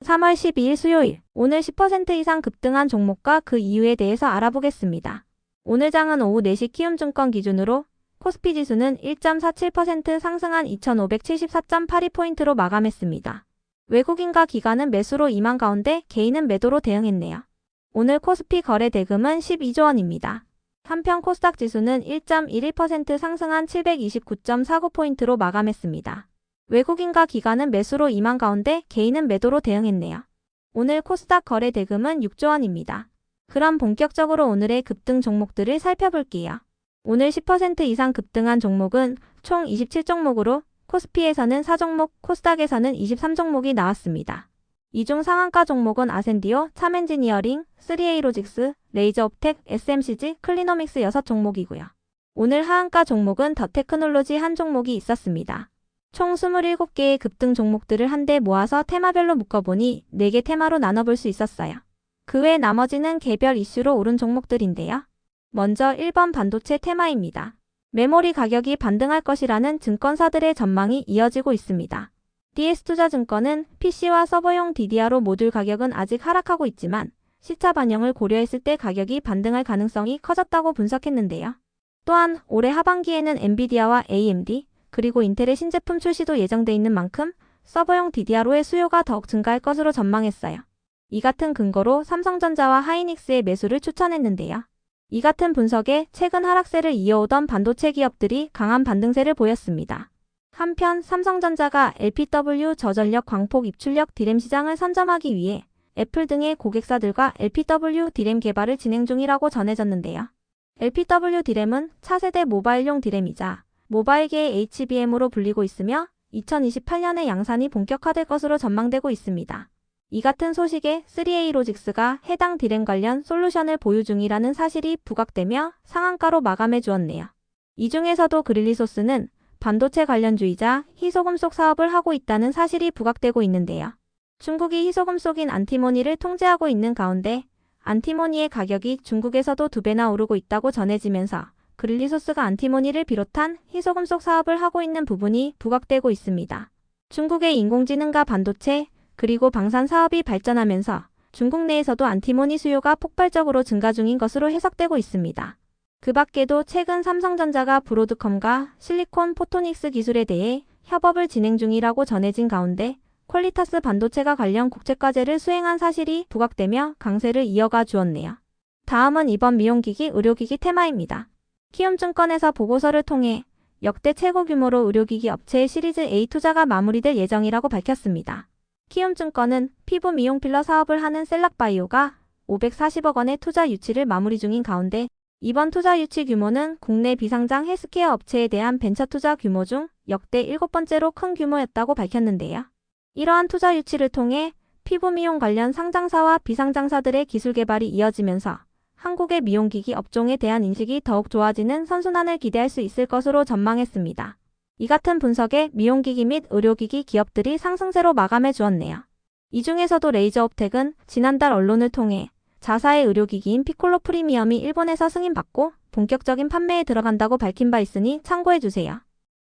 3월 12일 수요일, 오늘 10% 이상 급등한 종목과 그 이유에 대해서 알아보겠습니다. 오늘 장은 오후 4시 키움증권 기준으로 코스피 지수는 1.47% 상승한 2574.82포인트로 마감했습니다. 외국인과 기관은 매수로 임한 가운데 개인은 매도로 대응했네요. 오늘 코스피 거래 대금은 12조 원입니다. 한편 코스닥 지수는 1.11% 상승한 729.49포인트로 마감했습니다. 외국인과 기관은 매수로 임한 가운데 개인은 매도로 대응했네요. 오늘 코스닥 거래 대금은 6조 원입니다. 그럼 본격적으로 오늘의 급등 종목들을 살펴볼게요. 오늘 10% 이상 급등한 종목은 총 27종목으로 코스피에서는 4종목, 코스닥에서는 23종목이 나왔습니다. 이 중 상한가 종목은 아센디오, 참엔지니어링, 3A로직스, 레이저옵텍, SMCG, 클리노믹스 6종목이고요. 오늘 하한가 종목은 더테크놀로지 한 종목이 있었습니다. 총 27개의 급등 종목들을 한데 모아서 테마별로 묶어보니 4개 테마로 나눠볼 수 있었어요. 그 외 나머지는 개별 이슈로 오른 종목들인데요. 먼저 1번 반도체 테마입니다. 메모리 가격이 반등할 것이라는 증권사들의 전망이 이어지고 있습니다. DS투자증권은 PC와 서버용 DDR5 모듈 가격은 아직 하락하고 있지만 시차 반영을 고려했을 때 가격이 반등할 가능성이 커졌다고 분석했는데요. 또한 올해 하반기에는 엔비디아와 AMD, 그리고 인텔의 신제품 출시도 예정돼 있는 만큼 서버용 DDR5의 수요가 더욱 증가할 것으로 전망했어요. 이 같은 근거로 삼성전자와 하이닉스의 매수를 추천했는데요. 이 같은 분석에 최근 하락세를 이어오던 반도체 기업들이 강한 반등세를 보였습니다. 한편 삼성전자가 LPW 저전력 광폭 입출력 디램 시장을 선점하기 위해 애플 등의 고객사들과 LPW 디램 개발을 진행 중이라고 전해졌는데요. LPW 디램은 차세대 모바일용 디램이자 모바일계의 HBM으로 불리고 있으며 2028년에 양산이 본격화될 것으로 전망되고 있습니다. 이 같은 소식에 3A로직스가 해당 디램 관련 솔루션을 보유 중이라는 사실이 부각되며 상한가로 마감해 주었네요. 이 중에서도 그릴리소스는 반도체 관련주이자 희소금속 사업을 하고 있다는 사실이 부각되고 있는데요. 중국이 희소금속인 안티모니를 통제하고 있는 가운데 안티모니의 가격이 중국에서도 2배나 오르고 있다고 전해지면서 그릴리소스가 안티모니를 비롯한 희소금속 사업을 하고 있는 부분이 부각되고 있습니다. 중국의 인공지능과 반도체, 그리고 방산 사업이 발전하면서 중국 내에서도 안티모니 수요가 폭발적으로 증가 중인 것으로 해석되고 있습니다. 그 밖에도 최근 삼성전자가 브로드컴과 실리콘 포토닉스 기술에 대해 협업을 진행 중이라고 전해진 가운데 퀄리타스 반도체가 관련 국제과제를 수행한 사실이 부각되며 강세를 이어가 주었네요. 다음은 이번 미용기기, 의료기기 테마입니다. 키움증권에서 보고서를 통해 역대 최고 규모로 의료기기 업체의 시리즈 A 투자가 마무리될 예정이라고 밝혔습니다. 키움증권은 피부 미용 필러 사업을 하는 셀락바이오가 540억 원의 투자 유치를 마무리 중인 가운데 이번 투자 유치 규모는 국내 비상장 헬스케어 업체에 대한 벤처 투자 규모 중 역대 7번째로 큰 규모였다고 밝혔는데요. 이러한 투자 유치를 통해 피부 미용 관련 상장사와 비상장사들의 기술 개발이 이어지면서 한국의 미용기기 업종에 대한 인식이 더욱 좋아지는 선순환을 기대할 수 있을 것으로 전망했습니다. 이 같은 분석에 미용기기 및 의료기기 기업들이 상승세로 마감해 주었네요. 이 중에서도 레이저옵텍은 지난달 언론을 통해 자사의 의료기기인 피콜로 프리미엄이 일본에서 승인받고 본격적인 판매에 들어간다고 밝힌 바 있으니 참고해주세요.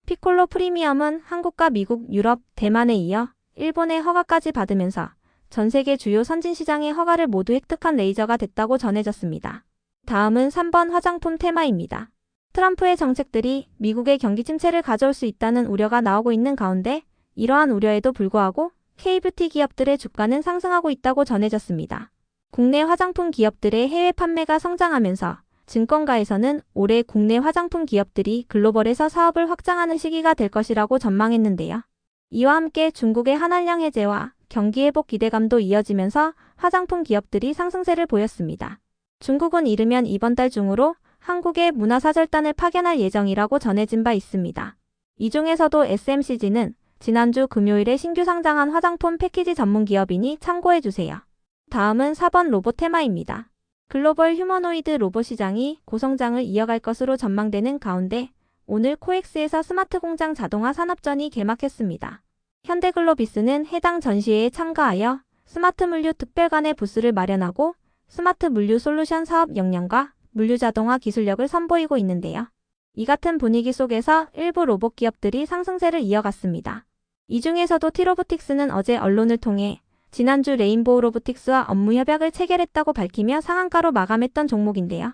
피콜로 프리미엄은 한국과 미국, 유럽, 대만에 이어 일본의 허가까지 받으면서 전 세계 주요 선진시장의 허가를 모두 획득한 레이저가 됐다고 전해졌습니다. 다음은 3번 화장품 테마입니다. 트럼프의 정책들이 미국의 경기 침체를 가져올 수 있다는 우려가 나오고 있는 가운데 이러한 우려에도 불구하고 K뷰티 기업들의 주가는 상승하고 있다고 전해졌습니다. 국내 화장품 기업들의 해외 판매가 성장하면서 증권가에서는 올해 국내 화장품 기업들이 글로벌에서 사업을 확장하는 시기가 될 것이라고 전망했는데요. 이와 함께 중국의 한한령 해제와 경기 회복 기대감도 이어지면서 화장품 기업들이 상승세를 보였습니다. 중국은 이르면 이번 달 중으로 한국의 문화사절단을 파견할 예정이라고 전해진 바 있습니다. 이 중에서도 SMCG는 지난주 금요일에 신규 상장한 화장품 패키지 전문 기업이니 참고해주세요. 다음은 4번 로봇 테마입니다. 글로벌 휴머노이드 로봇 시장이 고성장을 이어갈 것으로 전망되는 가운데 오늘 코엑스에서 스마트 공장 자동화 산업전이 개막했습니다. 현대글로비스는 해당 전시회에 참가하여 스마트 물류 특별관의 부스를 마련하고 스마트 물류 솔루션 사업 역량과 물류 자동화 기술력을 선보이고 있는데요. 이 같은 분위기 속에서 일부 로봇 기업들이 상승세를 이어갔습니다. 이 중에서도 티로보틱스는 어제 언론을 통해 지난주 레인보우 로보틱스와 업무 협약을 체결했다고 밝히며 상한가로 마감했던 종목인데요.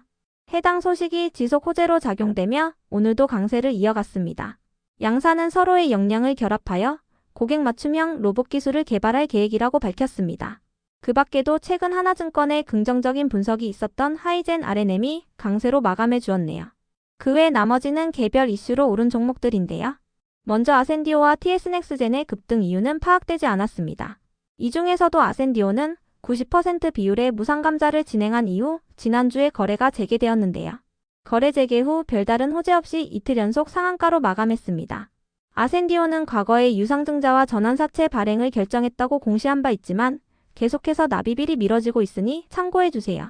해당 소식이 지속 호재로 작용되며 오늘도 강세를 이어갔습니다. 양사는 서로의 역량을 결합하여 고객 맞춤형 로봇 기술을 개발할 계획이라고 밝혔습니다. 그 밖에도 최근 하나증권의 긍정적인 분석이 있었던 하이젠 R&M이 강세로 마감해 주었네요. 그 외 나머지는 개별 이슈로 오른 종목들인데요. 먼저 아센디오와 TS넥스젠의 급등 이유는 파악되지 않았습니다. 이 중에서도 아센디오는 90% 비율의 무상감자를 진행한 이후 지난주에 거래가 재개되었는데요. 거래 재개 후 별다른 호재 없이 이틀 연속 상한가로 마감했습니다. 아센디오는 과거에 유상증자와 전환사채 발행을 결정했다고 공시한 바 있지만 계속해서 납입일이 미뤄지고 있으니 참고해주세요.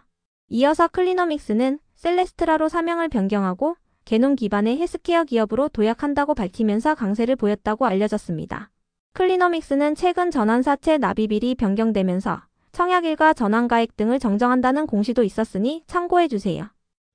이어서 클리노믹스는 셀레스트라로 사명을 변경하고 개놈 기반의 헬스케어 기업으로 도약한다고 밝히면서 강세를 보였다고 알려졌습니다. 클리노믹스는 최근 전환사채 납입일이 변경되면서 청약일과 전환가액 등을 정정한다는 공시도 있었으니 참고해주세요.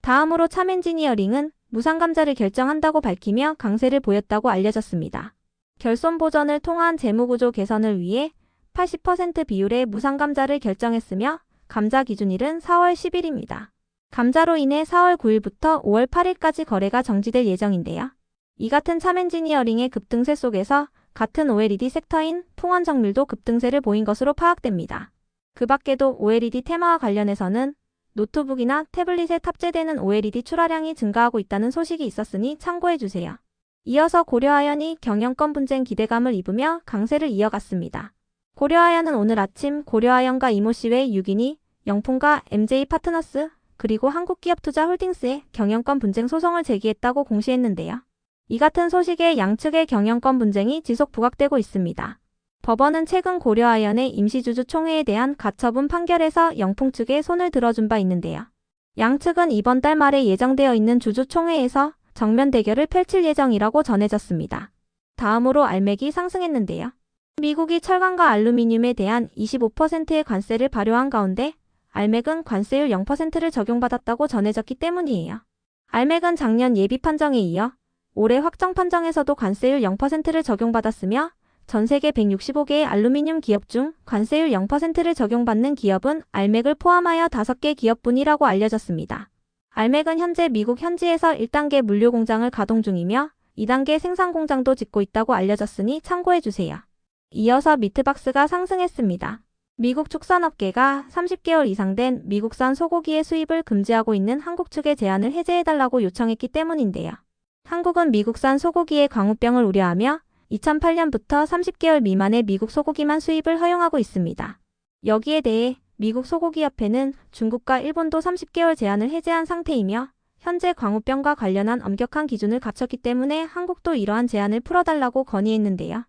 다음으로 참엔지니어링은 무상감자를 결정한다고 밝히며 강세를 보였다고 알려졌습니다. 결손 보전을 통한 재무구조 개선을 위해 80% 비율의 무상감자를 결정했으며 감자 기준일은 4월 10일입니다. 감자로 인해 4월 9일부터 5월 8일까지 거래가 정지될 예정인데요. 이 같은 참엔지니어링의 급등세 속에서 같은 OLED 섹터인 풍원정밀도 급등세를 보인 것으로 파악됩니다. 그 밖에도 OLED 테마와 관련해서는 노트북이나 태블릿에 탑재되는 OLED 출하량이 증가하고 있다는 소식이 있었으니 참고해주세요. 이어서 고려아연이 경영권 분쟁 기대감을 입으며 강세를 이어갔습니다. 고려아연은 오늘 아침 고려아연과 이모씨웨이 6인이 영풍과 MJ파트너스 그리고 한국기업투자홀딩스의 경영권 분쟁 소송을 제기했다고 공시했는데요. 이 같은 소식에 양측의 경영권 분쟁이 지속 부각되고 있습니다. 법원은 최근 고려아연의 임시주주 총회에 대한 가처분 판결에서 영풍 측에 손을 들어준 바 있는데요. 양측은 이번 달 말에 예정되어 있는 주주 총회에서 정면 대결을 펼칠 예정이라고 전해졌습니다. 다음으로 알맥이 상승했는데요. 미국이 철강과 알루미늄에 대한 25%의 관세를 발효한 가운데 알맥은 관세율 0%를 적용받았다고 전해졌기 때문이에요. 알맥은 작년 예비 판정에 이어 올해 확정 판정에서도 관세율 0%를 적용받았으며 전 세계 165개의 알루미늄 기업 중 관세율 0%를 적용받는 기업은 알맥을 포함하여 5개 기업뿐이라고 알려졌습니다. 알맥은 현재 미국 현지에서 1단계 물류 공장을 가동 중이며 2단계 생산 공장도 짓고 있다고 알려졌으니 참고해주세요. 이어서 미트박스가 상승했습니다. 미국 축산업계가 30개월 이상 된 미국산 소고기의 수입을 금지하고 있는 한국 측의 제한을 해제해달라고 요청했기 때문인데요. 한국은 미국산 소고기의 광우병을 우려하며 2008년부터 30개월 미만의 미국 소고기만 수입을 허용하고 있습니다. 여기에 대해 미국 소고기협회는 중국과 일본도 30개월 제한을 해제한 상태이며 현재 광우병과 관련한 엄격한 기준을 갖췄기 때문에 한국도 이러한 제한을 풀어달라고 건의했는데요.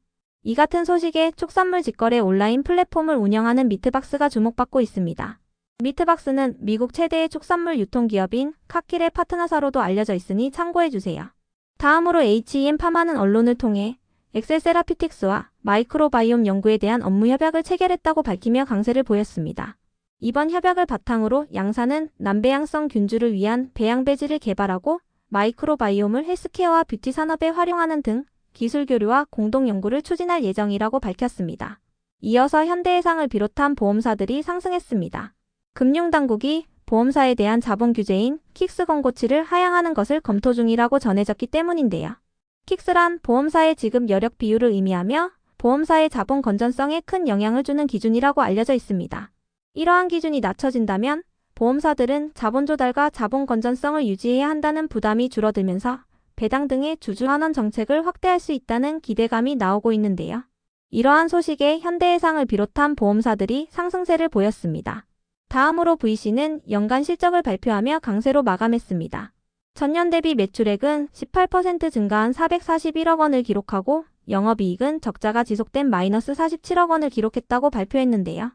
이 같은 소식에 축산물 직거래 온라인 플랫폼을 운영하는 미트박스가 주목받고 있습니다. 미트박스는 미국 최대의 축산물 유통기업인 카킬의 파트너사로도 알려져 있으니 참고해주세요. 다음으로 HEM파마는 언론을 통해 엑셀세라피틱스와 마이크로바이옴 연구에 대한 업무 협약을 체결했다고 밝히며 강세를 보였습니다. 이번 협약을 바탕으로 양사는 남배양성 균주를 위한 배양배지를 개발하고 마이크로바이옴을 헬스케어와 뷰티 산업에 활용하는 등 기술 교류와 공동 연구를 추진할 예정이라고 밝혔습니다. 이어서 현대해상을 비롯한 보험사들이 상승했습니다. 금융당국이 보험사에 대한 자본 규제인 킥스 권고치를 하향하는 것을 검토 중이라고 전해졌기 때문인데요. 킥스란 보험사의 지급 여력 비율을 의미하며 보험사의 자본 건전성에 큰 영향을 주는 기준이라고 알려져 있습니다. 이러한 기준이 낮춰진다면 보험사들은 자본 조달과 자본 건전성을 유지해야 한다는 부담이 줄어들면서 배당 등의 주주환원 정책을 확대할 수 있다는 기대감이 나오고 있는데요. 이러한 소식에 현대해상을 비롯한 보험사들이 상승세를 보였습니다. 다음으로 VC는 연간 실적을 발표하며 강세로 마감했습니다. 전년 대비 매출액은 18% 증가한 441억 원을 기록하고 영업이익은 적자가 지속된 마이너스 47억 원을 기록했다고 발표했는데요.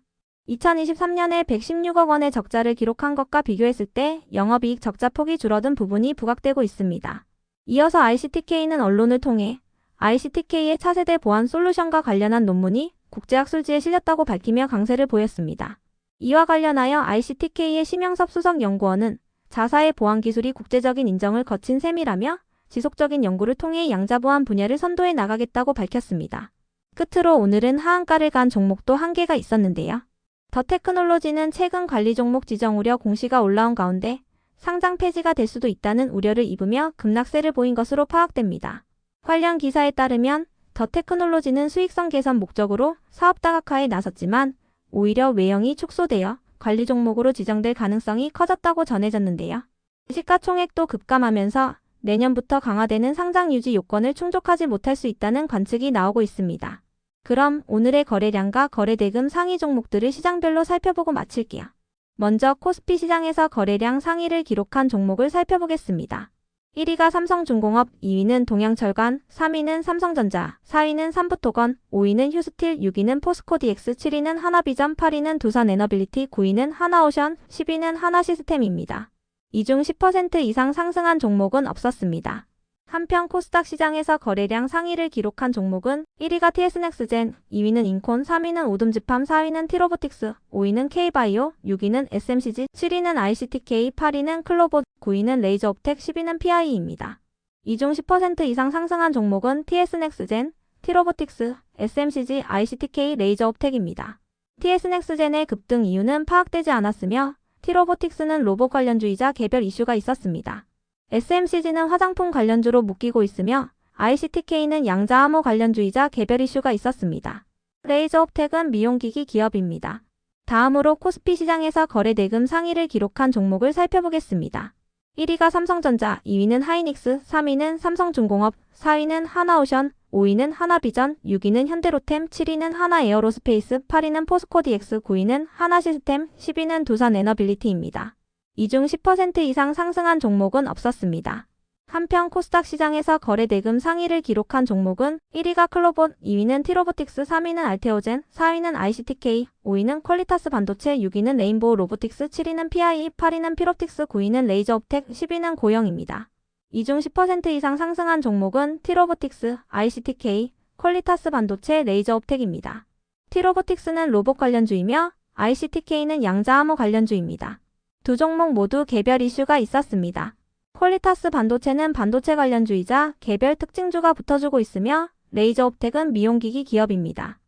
2023년에 116억 원의 적자를 기록한 것과 비교했을 때 영업이익 적자폭이 줄어든 부분이 부각되고 있습니다. 이어서 ICTK는 언론을 통해 ICTK의 차세대 보안 솔루션과 관련한 논문이 국제학술지에 실렸다고 밝히며 강세를 보였습니다. 이와 관련하여 ICTK의 심영섭 수석연구원은 자사의 보안 기술이 국제적인 인정을 거친 셈이라며 지속적인 연구를 통해 양자 보안 분야를 선도해 나가겠다고 밝혔습니다. 끝으로 오늘은 하한가를 간 종목도 한개가 있었는데요. 더 테크놀로지는 최근 관리 종목 지정 우려 공시가 올라온 가운데 상장 폐지가 될 수도 있다는 우려를 입으며 급락세를 보인 것으로 파악됩니다. 관련 기사에 따르면 더 테크놀로지는 수익성 개선 목적으로 사업 다각화에 나섰지만 오히려 외형이 축소되어 관리 종목으로 지정될 가능성이 커졌다고 전해졌는데요. 시가총액도 급감하면서 내년부터 강화되는 상장 유지 요건을 충족하지 못할 수 있다는 관측이 나오고 있습니다. 그럼 오늘의 거래량과 거래대금 상위 종목들을 시장별로 살펴보고 마칠게요. 먼저 코스피 시장에서 거래량 상위를 기록한 종목을 살펴보겠습니다. 1위가 삼성중공업, 2위는 동양철관, 3위는 삼성전자, 4위는 삼부토건, 5위는 휴스틸, 6위는 포스코DX, 7위는 하나비전, 8위는 두산에너빌리티, 9위는 하나오션, 10위는 하나시스템입니다. 이 중 10% 이상 상승한 종목은 없었습니다. 한편 코스닥 시장에서 거래량 상위를 기록한 종목은 1위가 TS넥스젠, 2위는 인콘, 3위는 오둠지팜, 4위는 티로보틱스, 5위는 K바이오, 6위는 SMCG, 7위는 ICTK, 8위는 클로봇, 9위는 레이저옵텍, 10위는 PIE입니다. 이 중 10% 이상 상승한 종목은 TS넥스젠, 티로보틱스, SMCG, ICTK, 레이저옵텍입니다. TS넥스젠의 급등 이유는 파악되지 않았으며 티로보틱스는 로봇 관련주이자 개별 이슈가 있었습니다. SMCG는 화장품 관련주로 묶이고 있으며 ICTK는 양자암호 관련주이자 개별 이슈가 있었습니다. 레이저옵텍은 미용기기 기업입니다. 다음으로 코스피 시장에서 거래대금 상위를 기록한 종목을 살펴보겠습니다. 1위가 삼성전자, 2위는 하이닉스, 3위는 삼성중공업, 4위는 하나오션, 5위는 하나비전, 6위는 현대로템, 7위는 하나에어로스페이스, 8위는 포스코DX, 9위는 하나시스템, 10위는 두산에너빌리티입니다. 이 중 10% 이상 상승한 종목은 없었습니다. 한편 코스닥 시장에서 거래대금 상위를 기록한 종목은 1위가 클로봇, 2위는 티로보틱스, 3위는 알테오젠, 4위는 ICTK, 5위는 퀄리타스 반도체, 6위는 레인보우 로보틱스, 7위는 PIE, 8위는 피롭틱스, 9위는 레이저옵텍, 10위는 고영입니다. 이 중 10% 이상 상승한 종목은 티로보틱스, ICTK, 퀄리타스 반도체, 레이저옵텍입니다. 티로보틱스는 로봇 관련주이며 ICTK는 양자암호 관련주입니다. 두 종목 모두 개별 이슈가 있었습니다. 퀄리타스 반도체는 반도체 관련주이자 개별 특징주가 붙어주고 있으며 레이저옵텍은 미용기기 기업입니다.